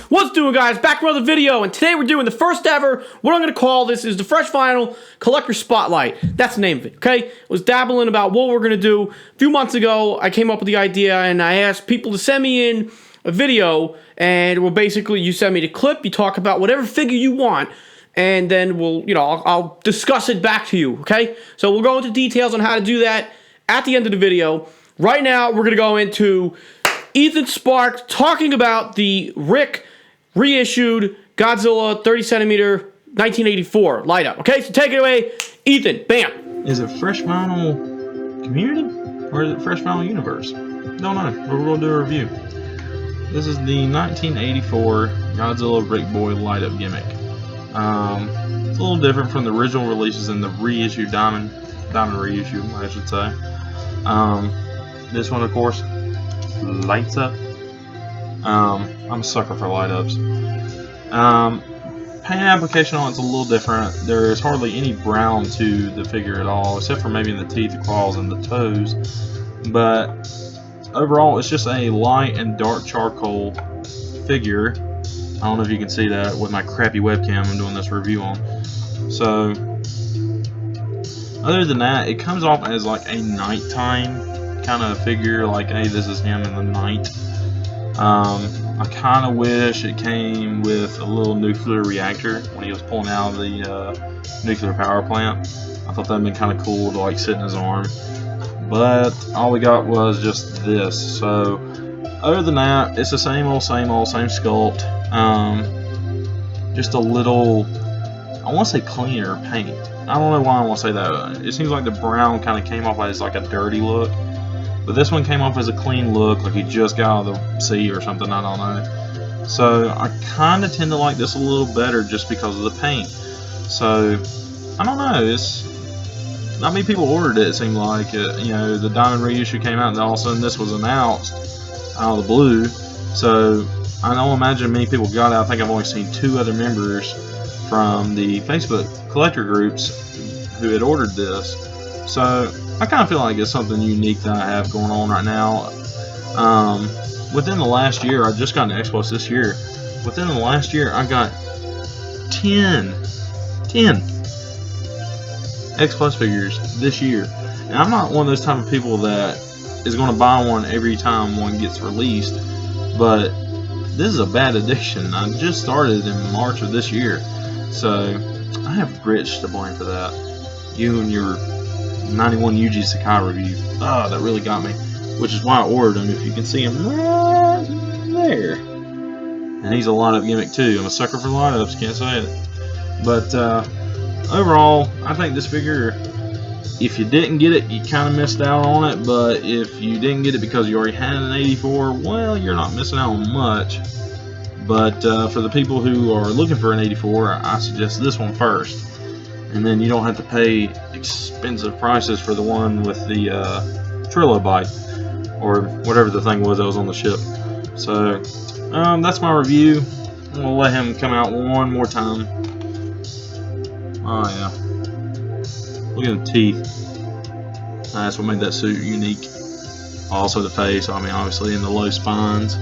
What's doing, guys? Back with another video, and today we're doing the first ever, what I'm going to call this is the Fresh Vinyl Collector Spotlight. That's the name of it, okay? I was dabbling about what we're going to do. A few months ago, I came up with the idea, and I asked people to send me in a video, and well, basically, you send me the clip, you talk about whatever figure you want, and then I'll discuss it back to you, okay? So we'll go into details on how to do that at the end of the video. Right now, we're going to go into Ethan Sparks talking about the Rick reissued Godzilla 30 centimeter 1984 light up. Okay, so take it away, Ethan. Bam. Is it Fresh Vinyl Community or is it Fresh Vinyl Universe? Don't know. We're going to do a review. This is the 1984 Godzilla Rick Boy light up gimmick. It's a little different from the original releases and the reissue diamond reissue, I should say. This one, of course, lights up. I'm a sucker for light ups. Paint application on it's a little different. There is hardly any brown to the figure at all, except for maybe in the teeth, the claws, and the toes. But overall, it's just a light and dark charcoal figure. I don't know if you can see that with my crappy webcam I'm doing this review on. So, other than that, it comes off as like a nighttime kind of figure, like, hey, this is him in the night. I kind of wish it came with a little nuclear reactor when he was pulling out of the nuclear power plant. I thought that'd been kind of cool to like sit in his arm, but all we got was just this. So other than that, it's the same sculpt. Just a little, I want to say cleaner paint. I don't know why I want to say that. It seems like the brown kind of came off as like a dirty look. But this one came off as a clean look, like he just got out of the sea or something, I don't know. So I kind of tend to like this a little better just because of the paint. So, I don't know, not many people ordered it seemed like. The Diamond reissue came out and all of a sudden this was announced out of the blue. So, I don't imagine many people got it. I think I've only seen 2 other members from the Facebook collector groups who had ordered this. So, I kind of feel like it's something unique that I have going on right now. Within the last year, I just got an X Plus this year. Within the last year, I got 10 X Plus figures this year. And I'm not one of those type of people that is going to buy one every time one gets released. But this is a bad addiction. I just started in March of this year. So, I have Rich to blame for that. You and your 91 Yuji Sakai review. That really got me. Which is why I ordered him. If you can see him right there. And he's a light-up gimmick too. I'm a sucker for light-ups, can't say it. But overall, I think this figure, if you didn't get it, you kind of missed out on it. But if you didn't get it because you already had an 84, well, you're not missing out on much. But for the people who are looking for an 84, I suggest this one first. And then you don't have to pay expensive prices for the one with the trilobite or whatever the thing was that was on the ship. So that's my review. We'll let him come out one more time. Oh yeah, look at the teeth. That's what made that suit unique. Also the face, I mean obviously, and the low spines.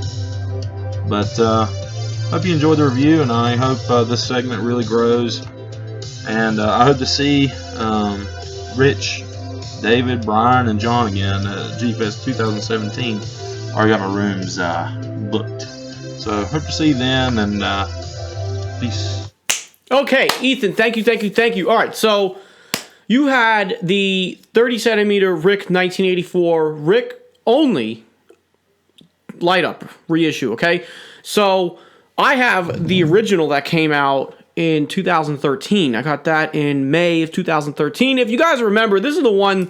But hope you enjoyed the review, and I hope this segment really grows. And I hope to see Rich, David, Brian, and John again at G-Fest 2017. I already got my rooms booked. So hope to see you then, and peace. Okay, Ethan, thank you. All right, so you had the 30 centimeter Rick 1984 Rick only light up reissue, okay? So I have the original that came out in 2013. I got that in May of 2013. If you guys remember, this is the one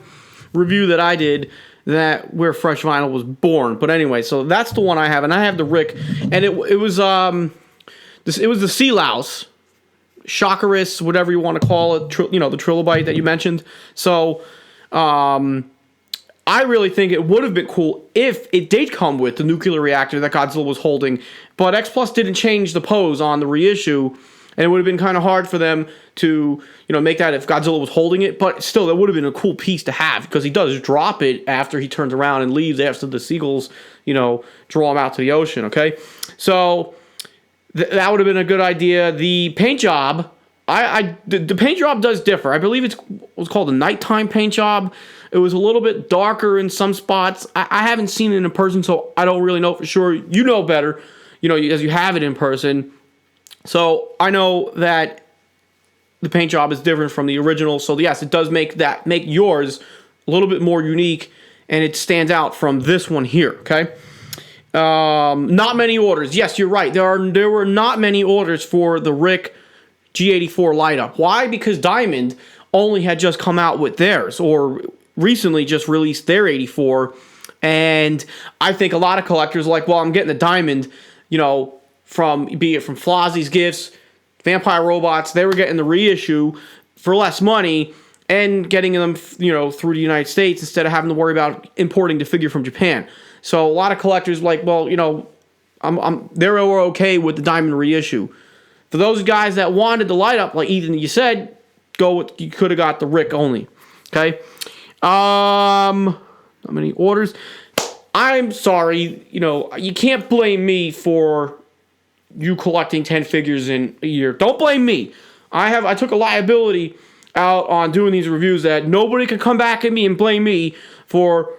review that I did where Fresh Vinyl was born. But anyway, so that's the one I have, and I have the Rick, and it was the Sea Louse, Shockerus, whatever you want to call it, the trilobite that you mentioned. So I really think it would have been cool if it did come with the nuclear reactor that Godzilla was holding, but X Plus didn't change the pose on the reissue. And it would have been kind of hard for them to, make that if Godzilla was holding it. But still, that would have been a cool piece to have, because he does drop it after he turns around and leaves after the seagulls, draw him out to the ocean, okay? So that would have been a good idea. The paint job, the paint job does differ. I believe it was called a nighttime paint job. It was a little bit darker in some spots. I haven't seen it in person, so I don't really know for sure. You know better, as you have it in person. So I know that the paint job is different from the original. So yes, it does make yours a little bit more unique, and it stands out from this one here. Okay. Not many orders. Yes, you're right. There were not many orders for the Rick G84 light up. Why? Because Diamond only had just come out with theirs, or recently just released their 84. And I think a lot of collectors are like, well, I'm getting the Diamond, from Flozzie's Gifts, Vampire Robots. They were getting the reissue for less money and getting them, through the United States instead of having to worry about importing the figure from Japan. So a lot of collectors are like, well, they're okay with the Diamond reissue. For those guys that wanted the light up, like Ethan, you said, you could have got the Rick only. Okay. Not many orders. I'm sorry, you can't blame me for you collecting 10 figures in a year. Don't blame me. I took a liability out on doing these reviews that nobody can come back at me and blame me for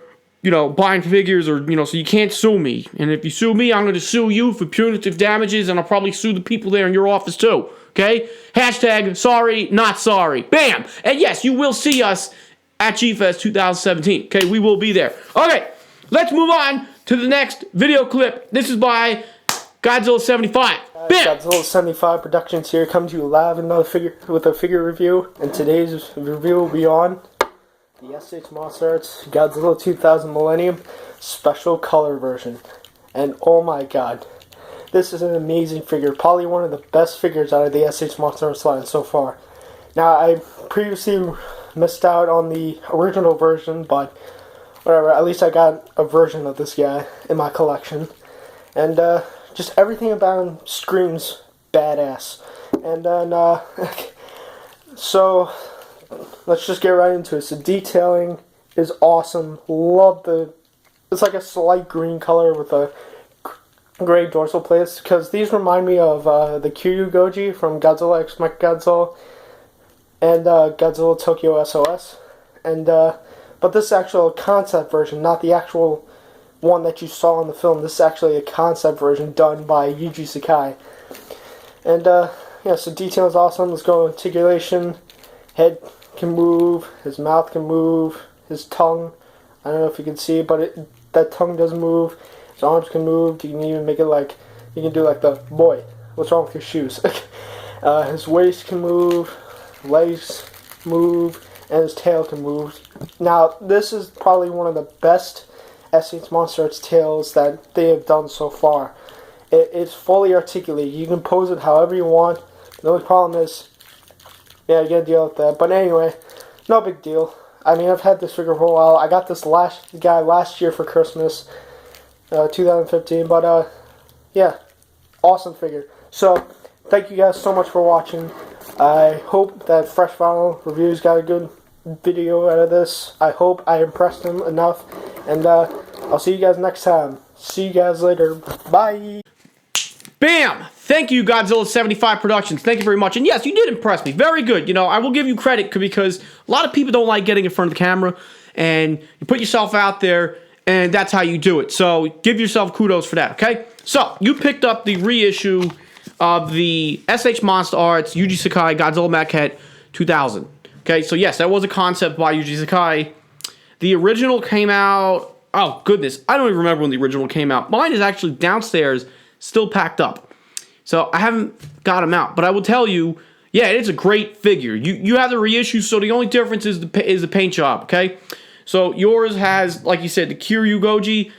buying figures, or, so you can't sue me. And if you sue me, I'm going to sue you for punitive damages, and I'll probably sue the people there in your office too. Okay? Hashtag sorry, not sorry. Bam! And yes, you will see us at G-Fest 2017. Okay? We will be there. Okay, let's move on to the next video clip. This is by Godzilla 75. Bam! Godzilla 75 Productions here, comes to you live with a figure review. And today's review will be on the SH Monster Arts Godzilla 2000 Millennium Special Color Version. And oh my god, this is an amazing figure. Probably one of the best figures out of the SH Monster Arts line so far. Now, I previously missed out on the original version, but whatever, at least I got a version of this guy in my collection. And just everything about him screams badass. And then, so let's just get right into it. So detailing is awesome. Love it's like a slight green color with a gray dorsal plates, because these remind me of the Kiryu Goji from Godzilla X Mechagodzilla and Godzilla Tokyo SOS. And but this is actual concept version, not the actual one that you saw in the film. This is actually a concept version done by Yuji Sakai. And yeah, so detail is awesome. Let's go articulation. Head can move, his mouth can move, his tongue, I don't know if you can see, but that tongue does move. His arms can move. You can even make it like, you can do like the, boy, what's wrong with your shoes? His waist can move, legs move, and his tail can move. Now, this is probably one of the best SH Monster Arts tails that they have done so far. It's fully articulated. You can pose it however you want. The only problem is, yeah, you gotta deal with that. But anyway, no big deal. I mean, I've had this figure for a while. I got this guy last year for Christmas, 2015. But yeah, awesome figure. So, thank you guys so much for watching. I hope that Fresh Vinyl Reviews got a good video out of this. I hope I impressed him enough. And I'll see you guys next time. See you guys later. Bye. Bam! Thank you, Godzilla 75 Productions. Thank you very much. And yes, you did impress me. Very good. I will give you credit because a lot of people don't like getting in front of the camera, and you put yourself out there, and that's how you do it. So give yourself kudos for that, okay? So you picked up the reissue of the SH Monster Arts Yuji Sakai Godzilla Maquette 2000. Okay, so yes, that was a concept by Yuji Sakai. The original came out, oh goodness, I don't even remember when the original came out. Mine is actually downstairs, still packed up. So I haven't got them out, but I will tell you, yeah, it's a great figure. You have the reissue, so the only difference is the paint job, okay? So yours has, like you said, the Kiryu Goji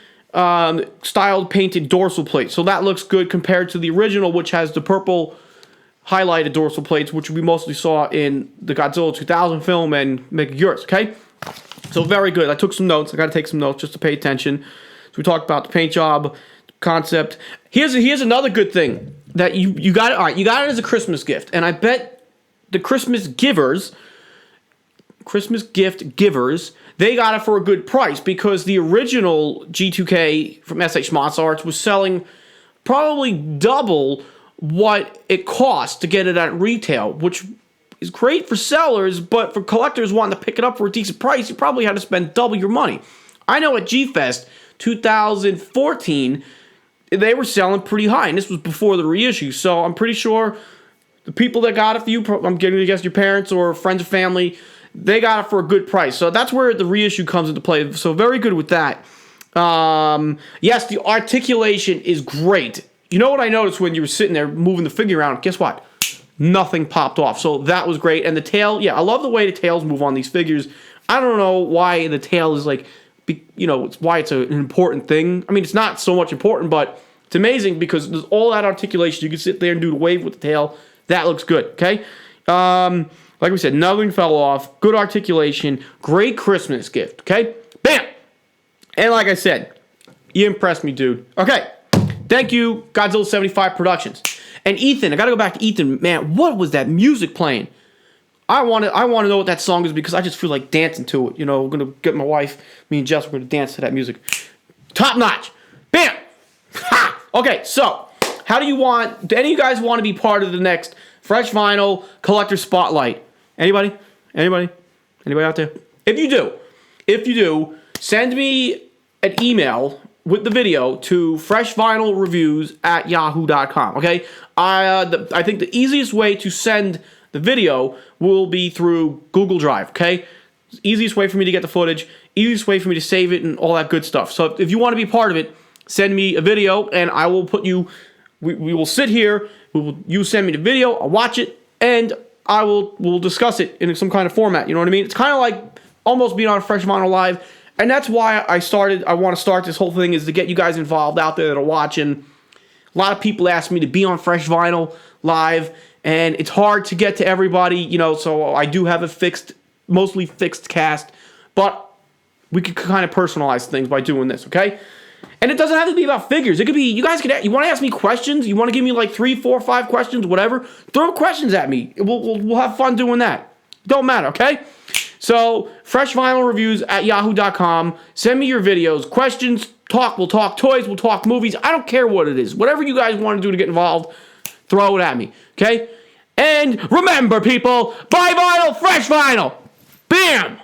styled painted dorsal plate. So that looks good compared to the original, which has the purple highlighted dorsal plates, which we mostly saw in the Godzilla 2000 film and Make yours, okay? So very good. I took some notes. I got to take some notes just to pay attention. So we talked about the paint job concept. Here's another good thing that you got it. All right, you got it as a Christmas gift, and I bet the Christmas gift givers, they got it for a good price because the original G2K from SH Monster Arts was selling probably double what it costs to get it at retail, which is great for sellers, but for collectors wanting to pick it up for a decent price, you probably had to spend double your money. I know at G-Fest 2014, they were selling pretty high, and this was before the reissue, so I'm pretty sure the people that got it for you, I'm going to guess your parents or friends or family, they got it for a good price. So that's where the reissue comes into play. So very good with that. Yes, the articulation is great. You know what I noticed when you were sitting there moving the figure around? Guess what? Nothing popped off. So that was great. And the tail, yeah, I love the way the tails move on these figures. I don't know why the tail is like, it's why it's an important thing. I mean, it's not so much important, but it's amazing because there's all that articulation. You can sit there and do the wave with the tail. That looks good, okay? Like we said, nothing fell off. Good articulation. Great Christmas gift, okay? Bam! And like I said, you impressed me, dude. Okay, thank you, Godzilla 75 Productions. And Ethan, I gotta go back to Ethan. Man, what was that music playing? I want to know what that song is because I just feel like dancing to it. We're gonna get my wife, me and Jess, we're gonna dance to that music. Top notch. Bam! Ha! Okay, so do any of you guys want to be part of the next Fresh Vinyl Collector Spotlight? Anybody? Anybody out there? If you do, send me an email with the video to freshvinylreviews@yahoo.com. Okay? I think the easiest way to send the video will be through Google Drive. Okay? Easiest way for me to get the footage, easiest way for me to save it, and all that good stuff. So if you want to be part of it, send me a video, and I will put you. We will sit here. You send me the video. I'll watch it, and we'll discuss it in some kind of format. You know what I mean? It's kind of like almost being on Fresh Vinyl Live, and that's why I want to start this whole thing, is to get you guys involved out there that are watching. A lot of people ask me to be on Fresh Vinyl Live, and it's hard to get to everybody. So I do have a mostly fixed cast, but we could kind of personalize things by doing this. Okay. And it doesn't have to be about figures. It could be, you want to ask me questions? You want to give me like 3, 4, 5 questions, whatever? Throw questions at me. We'll have fun doing that. Don't matter, okay? So, freshvinylreviews@yahoo.com. Send me your videos, questions, we'll talk toys, we'll talk movies. I don't care what it is. Whatever you guys want to do to get involved, throw it at me, okay? And remember, people, buy vinyl, fresh vinyl. Bam!